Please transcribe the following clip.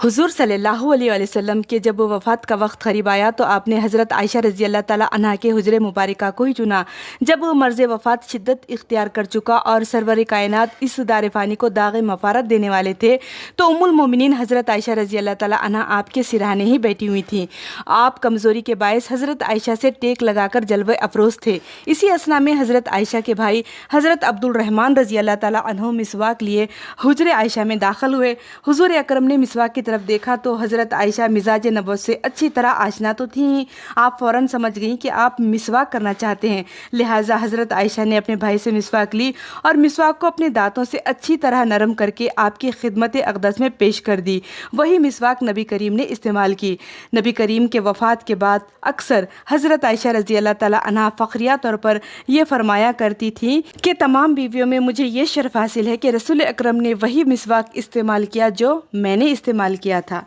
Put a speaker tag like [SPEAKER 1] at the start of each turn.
[SPEAKER 1] हुजूर सल्लल्लाहु अलैहि वसल्लम के जब वफ़ात का वक्त करीब आया तो आपने हज़रत आयशा रज़ी अल्लाह ताला अन्हा के हुजरे मुबारका को ही चुना। जब मर्ज़ वफ़ात शिद्दत इख्तियार कर चुका और सरवर कायनात इस दार फ़ानी को दाग़ मफ़ारत देने वाले थे तो उम्मुल मोमिनीन हज़रत आयशा रज़ी अल्लाह ताला अन्हा आपके सिरहाने ही बैठी हुई थीं। आप कमज़ोरी के बायस हज़रत आयशा से टेक लगाकर जलवे अफरोज़ थे। इसी असना में हज़रत आयशा के भाई हज़रत अब्दुल रहमान रज़ी अल्लाह ताला अन्हु मिसवाक लिए हुजरे आयशा में दाखिल हुए। हुजूर अकरम ने मिसवाक की तरफ देखा तो हज़रत आयशा मिजाज नबवत से अच्छी तरह आशना तो थी। आप फ़ौरन समझ गईं कि आप मिसवाक करना चाहते हैं। लिहाजा हज़रत आयशा ने अपने भाई से मिसवाक ली और मिसवाक को अपने दांतों से अच्छी तरह नरम करके आपकी खिदमत अक़दस में पेश कर दी। वही मिसवाक नबी करीम ने इस्तेमाल की। नबी करीम के वफ़ात के बाद अक्सर हज़रत आयशा रज़ी अल्लाह ताला अन्हा फ़ख्रिया तौर पर यह फरमाया करती थी कि तमाम बीवियों में मुझे ये शर्फ़ हासिल है कि रसूल अकरम ने वही मिसवाक इस्तेमाल किया जो मैंने इस्तेमाल किया था।